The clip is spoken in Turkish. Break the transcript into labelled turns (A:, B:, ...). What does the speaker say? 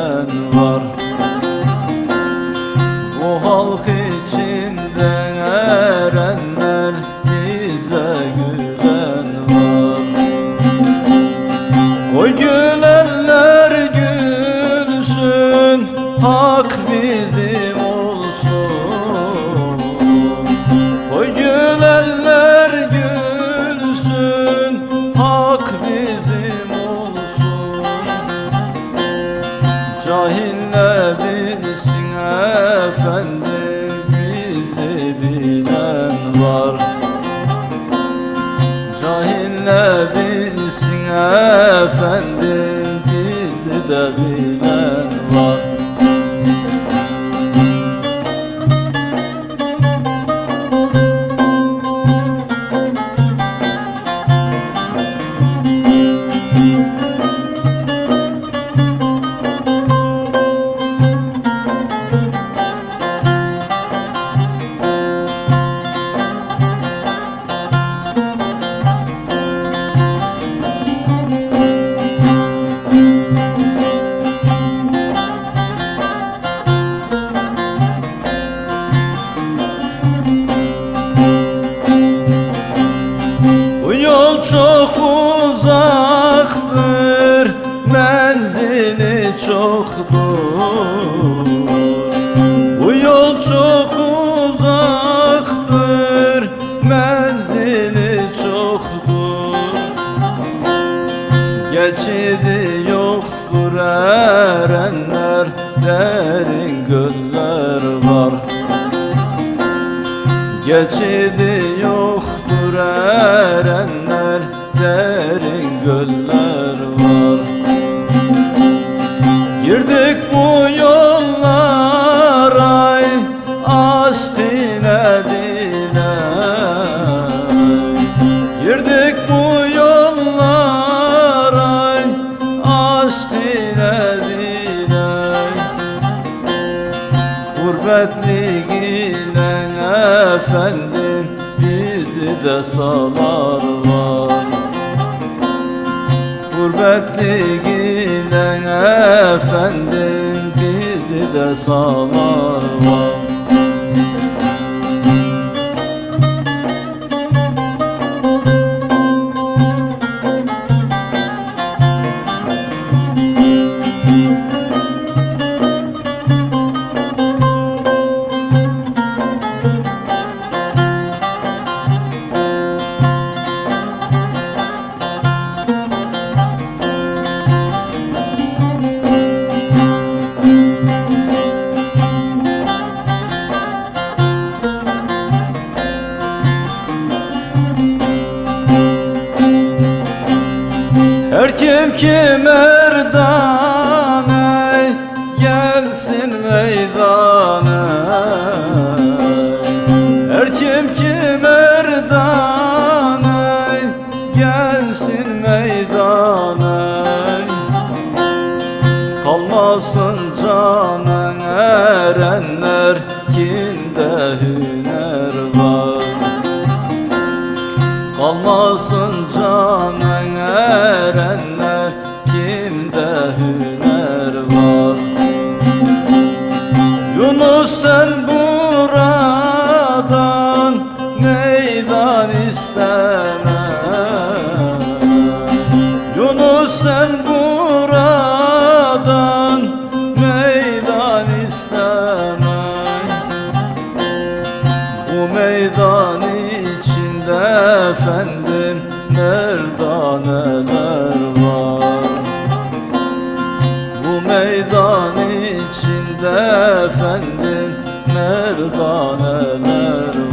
A: bilen var. Bu halk içinden erenler bize gülen var. Koy gülenler gülsün, hak bizim olsun. Koy gülenler gülsün, hak bizim olsun. Cahil ne bilsin efendim, bizi bilen var. Cahil ne bilsin efendim, bizi de bilen var. Çok uzaktır, menzili çoktur. Bu yol çok uzaktır, menzili çoktur. Geçidi yoktur erenler, derin göller var. Geçidi yoktur erenler, derin göller var. Girdik bu yollara, aşk dile dile. Girdik bu yollara, aşk dile dile. Gurbetliğine efendim, bizi de salar var. Gurbetliğine efendim, bizi de salar var. Her kim ki merdane, gelsin meydana. Her kim ki merdane, gelsin meydana. Kalmasın canın erenler, kinde hüner var. Kalmasın canın erenler, kimde hüner var. Yunus sen buradan meydan isteme. Yunus sen buradan meydan isteme. Bu meydan içinde efendim, merdaneler var. Bu meydan içinde efendim, merdaneler var.